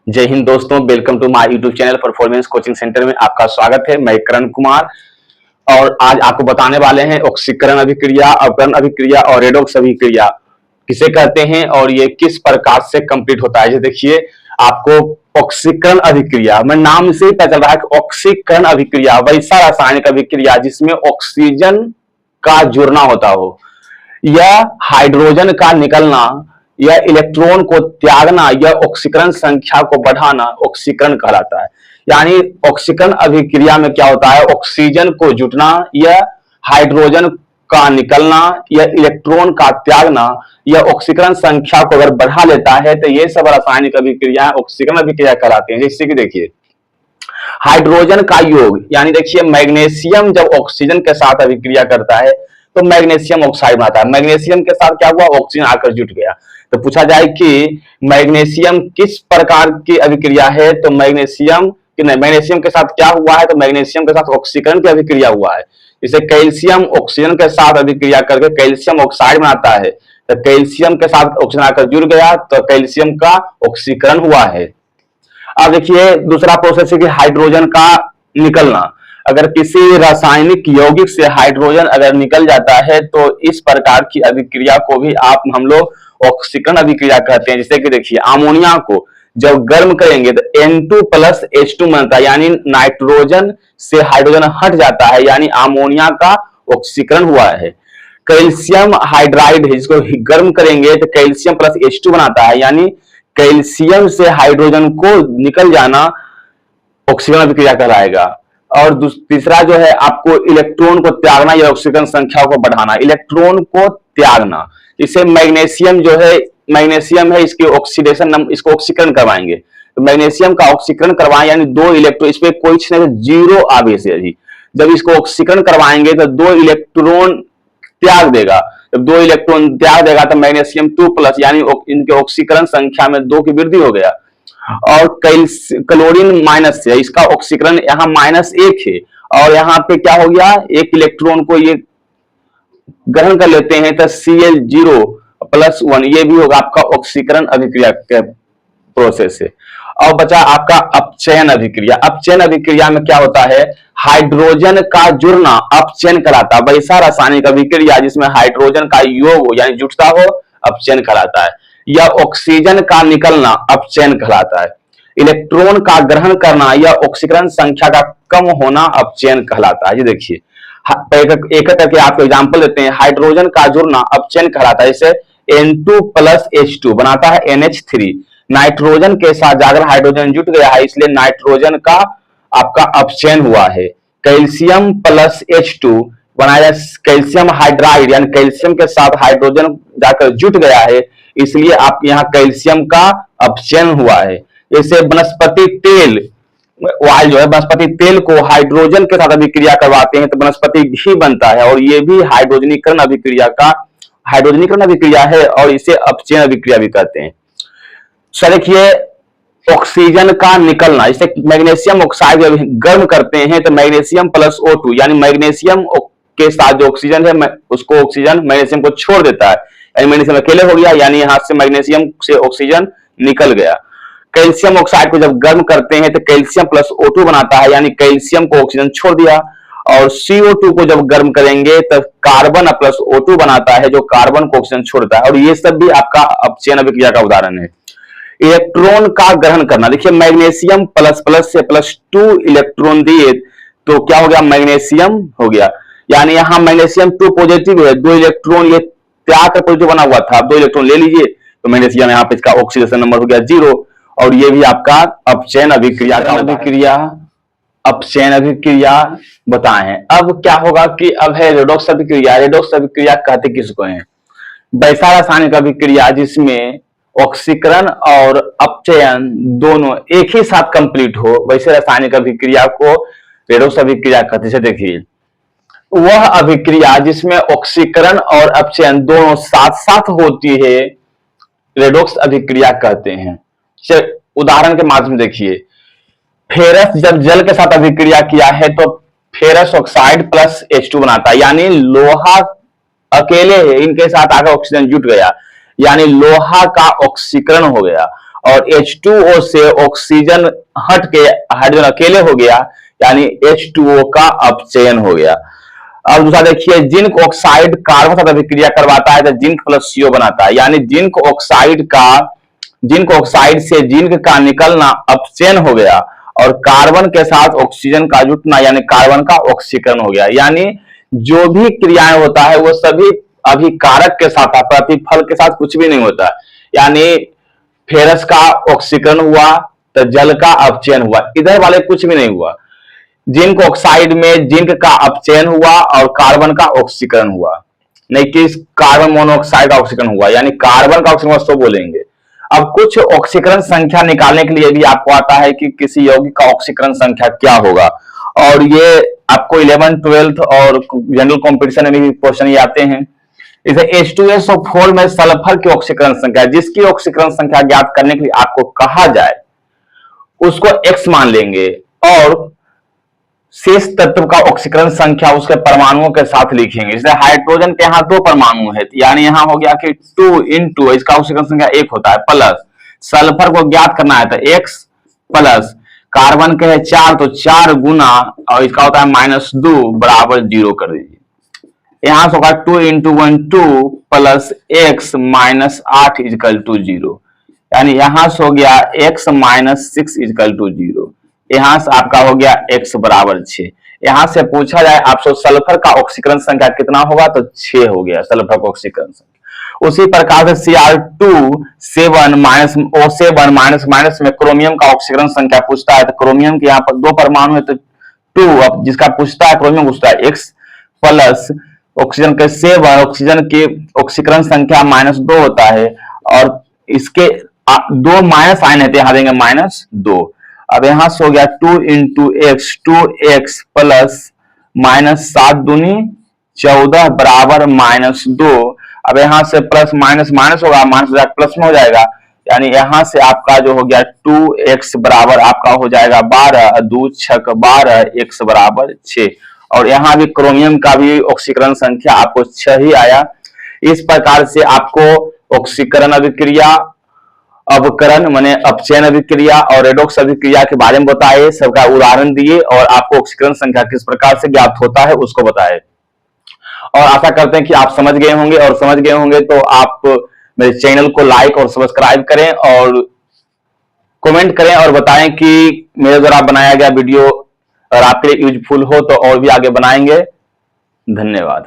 जय हिंद दोस्तों, welcome to my YouTube channel performance coaching centre में आपका स्वागत है। मैं करण कुमार और आज आपको बताने वाले हैं ऑक्सीकरण अभिक्रिया, अवकरण अभिक्रिया और रेडॉक्स अभिक्रिया किसे कहते हैं और ये किस प्रकार से कंप्लीट होता है। देखिए, आपको ऑक्सीकरण अभिक्रिया में नाम से ही पता चल रहा है कि ऑक्सीकरण अभिक्रिया वैसा रासायनिक अभिक्रिया जिसमें ऑक्सीजन का जुड़ना होता हो, यह हाइड्रोजन का निकलना, यह इलेक्ट्रॉन को त्यागना, यह ऑक्सीकरण संख्या को बढ़ाना ऑक्सीकरण कहलाता है। यानी ऑक्सीकरण अभिक्रिया में क्या होता है, ऑक्सीजन को जुटना, यह हाइड्रोजन का निकलना, यह इलेक्ट्रॉन का त्यागना, यह ऑक्सीकरण संख्या को अगर बढ़ा लेता है तो ये सब रासायनिक अभिक्रिया ऑक्सीकरण अभिक्रिया कहलाते हैं। जैसे कि देखिए, हाइड्रोजन का योग, यानी देखिए मैग्नीशियम जब ऑक्सीजन के साथ अभिक्रिया करता है तो मैग्नीशियम ऑक्साइड बनाता है। मैग्नीशियम के साथ क्या हुआ, ऑक्सीजन आकर जुट गया। तो पूछा जाए कि मैग्नीशियम किस प्रकार की अभिक्रिया है, तो मैग्नीशियम के साथ क्या हुआ है, तो मैग्नीशियम के साथ ऑक्सीकरण की अभिक्रिया हुआ है। जैसे कैल्शियम ऑक्सीजन के साथ अभिक्रिया करके कैल्शियम ऑक्साइड बनाता है, तो कैल्शियम के साथ ऑक्सीजन आकर जुड़ गया तो कैल्शियम का ऑक्सीकरण हुआ है। अब देखिए, दूसरा प्रोसेस है कि हाइड्रोजन का निकलना। अगर किसी रासायनिक यौगिक से हाइड्रोजन अगर निकल जाता है तो इस प्रकार की अभिक्रिया को भी हम लोग ऑक्सीकरण अभिक्रिया कहते हैं। जैसे कि देखिए, अमोनिया को जब गर्म करेंगे तो N2 प्लस H2 बनता है, यानी नाइट्रोजन से हाइड्रोजन हट जाता है, यानी अमोनिया का ऑक्सीकरण हुआ है। कैल्शियम हाइड्राइड है, जिसको गर्म करेंगे तो कैल्शियम प्लस H2 बनाता है, यानी कैल्शियम से हाइड्रोजन को निकल जाना ऑक्सीकरण अभिक्रिया कहलाएगा। और तीसरा जो है, आपको इलेक्ट्रॉन को त्यागना या ऑक्सीकरण संख्या को बढ़ाना, इलेक्ट्रॉन को त्यागना। इसे मैग्नीशियम जो है, मैग्नीशियम है, इसकी ऑक्सीडेशन, इसको ऑक्सीकरण करवाएंगे तो मैग्नीशियम का ऑक्सीकरण करवाएं, यानी दो इलेक्ट्रॉन, इसमें कोई जीरो आवेश है जी। जब इसको ऑक्सीकरण करवाएंगे तो दो इलेक्ट्रॉन त्याग देगा। जब दो इलेक्ट्रॉन त्याग देगा तो मैग्नीशियम 2 प्लस, यानी इनके ऑक्सीकरण संख्या में 2 की वृद्धि हो गया। और क्लोरीन माइनस है, इसका ऑक्सीकरण यहाँ -1 है और यहाँ पे क्या हो गया, एक इलेक्ट्रॉन को ये ग्रहण कर लेते हैं तो Cl0+1, ये भी होगा आपका ऑक्सीकरण अभिक्रिया के प्रोसेस है। और बचा आपका अपचयन अभिक्रिया। अपचयन अभिक्रिया में क्या होता है, हाइड्रोजन का जुड़ना अपचयन कहलाता है। वैसा रासायनिक अभिक्रिया जिसमें हाइड्रोजन का योग हो यानी जुटता हो, अपचयन कहलाता है। या ऑक्सीजन का निकलना अपचयन कहलाता है। इलेक्ट्रॉन का ग्रहण करना या ऑक्सीकरण संख्या का कम होना अपचयन कहलाता है। ये देखिए, एक करके आपको एग्जांपल देते हैं। हाइड्रोजन का जुड़ना अपचयन कहलाता है। जैसे N2 प्लस H2 बनाता है NH3। नाइट्रोजन के साथ जाकर हाइड्रोजन जुट गया है, इसलिए नाइट्रोजन का आपका अपचयन हुआ है। कैल्शियम प्लस H2 बनाया कैल्शियम हाइड्राइड, यानी कैल्शियम के साथ हाइड्रोजन जाकर जुट गया है, इसलिए आप यहाँ कैल्शियम का अपचयन हुआ है। जैसे वनस्पति तेल, ऑयल जो है, वनस्पति तेल को हाइड्रोजन के साथ अभिक्रिया करवाते हैं तो वनस्पति घी बनता है, और ये भी हाइड्रोजनीकरण अभिक्रिया है और इसे अपचयन अभिक्रिया भी कहते हैं। देखिए, ऑक्सीजन का निकलना, जैसे मैग्नीशियम ऑक्साइड जब गर्म करते हैं तो मैग्नीशियम प्लस O2, यानी मैग्नीशियम के साथ जो ऑक्सीजन है उसको ऑक्सीजन मैग्नीशियम को छोड़ देता है, यानी मैग्नीशियम अकेले हो गया, यानी यहां से मैग्नीशियम से ऑक्सीजन निकल गया। कैल्शियम ऑक्साइड को जब गर्म करते हैं तो कैल्शियम प्लस O2 बनाता है, यानी कैल्शियम को ऑक्सीजन छोड़ दिया। और CO2 को जब गर्म करेंगे तो कार्बन प्लस O2 बनाता है, जो कार्बन को ऑक्सीजन छोड़ता है। और ये सब भी आपका अपचयन अभिक्रिया का उदाहरण है। इलेक्ट्रॉन का ग्रहण करना, देखिए मैग्नीशियम प्लस प्लस से +2 इलेक्ट्रॉन दिए तो क्या हो गया, मैग्नीशियम हो गया। यानी यहां मैग्नीशियम 2 पॉजिटिव है, 2 इलेक्ट्रॉन ये त्याग कर पॉजिटिव बना हुआ था, 2 इलेक्ट्रॉन ले लीजिए तो मैग्नीशियम यहाँ पे इसका ऑक्सीडेशन नंबर हो गया 0। और ये भी आपका अपचयन अभिक्रिया का अपचयन अभिक्रिया बताए हैं। अब क्या होगा कि अब है रेडॉक्स अभिक्रिया। रेडॉक्स अभिक्रिया कहते किसको हैं, वैसा रासायनिक अभिक्रिया जिसमें ऑक्सीकरण और अपचयन दोनों एक ही साथ कंप्लीट हो, वैसे रासायनिक अभिक्रिया को रेडॉक्स अभिक्रिया कहते हैं। देखिए, वह अभिक्रिया जिसमें ऑक्सीकरण और अपचयन दोनों साथ साथ होती है रेडॉक्स अभिक्रिया कहते हैं। उदाहरण के माध्यम देखिए, फेरस जब जल के साथ अभिक्रिया किया है तो फेरस ऑक्साइड प्लस H2 बनाता है, यानी लोहा अकेले है, इनके साथ आकर ऑक्सीजन जुट गया, यानी लोहा का ऑक्सीकरण हो गया। और H2O से ऑक्सीजन हट के हाइड्रोजन अकेले हो गया, यानी H2O का अपचयन हो गया। अब दूसरा देखिए, जिंक ऑक्साइड कार्बन के साथ अभिक्रिया करवाता है तो जिंक प्लस CO बनाता है, यानी जिंक ऑक्साइड से जिंक का निकलना अपचयन हो गया और कार्बन के साथ ऑक्सीजन का जुटना यानी कार्बन का ऑक्सीकरण हो गया। यानी जो भी क्रियाएं होता है वो सभी अभिकारक के साथ, प्रतिफल के साथ कुछ भी नहीं होता। यानी फेरस का ऑक्सीकरण हुआ तो जल का अपचयन हुआ, इधर वाले कुछ भी नहीं हुआ। जिंक ऑक्साइड में जिंक का अपचयन हुआ और कार्बन का ऑक्सीकरण हुआ, नहीं कि कार्बन मोनोऑक्साइड का ऑक्सीकरण हुआ, यानी कार्बन का ऑक्सीकरण तो बोलेंगे। अब कुछ ऑक्सीकरण संख्या निकालने के लिए भी आपको आता है कि किसी यौगिक का ऑक्सीकरण संख्या क्या होगा, और ये आपको 11th 12th और जनरल कॉम्पिटिशन में भी क्वेश्चन ये आते हैं। इसे H2SO4 में सल्फर की ऑक्सीकरण संख्या, जिसकी ऑक्सीकरण संख्या ज्ञात करने के लिए आपको कहा जाए उसको X मान लेंगे और शेष तत्व का ऑक्सीकरण संख्या उसके परमाणुओं के साथ लिखेंगे। जैसे हाइड्रोजन के यहाँ 2 परमाणु है, यानी यहां हो गया कि 2 into इसका ऑक्सीकरण संख्या 1 होता है, प्लस सल्फर को ज्ञात करना है तो X प्लस कार्बन के है 4 तो 4 गुना और इसका होता है -2 बराबर 0 कर दीजिए। यहां से होगा 2 into 1 2 plus X minus 8 equal to 0, यानी यहां से हो गया X माइनस 6 इजकल टू 0। यहां से आपका हो गया X बराबर 6। यहां से पूछा जाए आपसे सल्फर का ऑक्सीकरण संख्या कितना होगा तो 6 हो गया सल्फर का ऑक्सीकरण संख्या। उसी प्रकार से Cr2 7 में क्रोमियम का ऑक्सीकरण संख्या पूछता है तो क्रोमियम के यहाँ पर 2 परमाणु है तो 2, अब जिसका पूछता है क्रोमियम पूछता है X प्लस ऑक्सीजन के 7, ऑक्सीजन की ऑक्सीकरण संख्या -2 होता है और इसके 2 माइनस आयन है, यहां देंगे -2। अब यहां से हो गया 2 into X 2X प्लस -7 दूनी 14 बराबर -2। अब यहां से प्लस माइनस माइनस होगा, माइनस प्लस में हो जाएगा, यानी यहां से आपका जो हो गया 2X बराबर आपका हो जाएगा 12, 2 6 12, X बराबर 6। और यहां भी क्रोमियम का भी ऑक्सीकरण संख्या आपको 6 ही आया। इस प्रकार से आपको ऑक्सीकरण अभिक्रिया, अवकरण माने अपचयन अभिक्रिया और रेडॉक्स अभिक्रिया के बारे में बताए, सबका उदाहरण दिए और आपको ऑक्सीकरण संख्या किस प्रकार से ज्ञात होता है उसको बताए। और आशा करते हैं कि आप समझ गए होंगे, और समझ गए होंगे तो आप मेरे चैनल को लाइक और सब्सक्राइब करें और कमेंट करें और बताएं कि मेरे द्वारा बनाया गया वीडियो अगर आपके लिए यूजफुल हो तो और भी आगे बनाएंगे। धन्यवाद।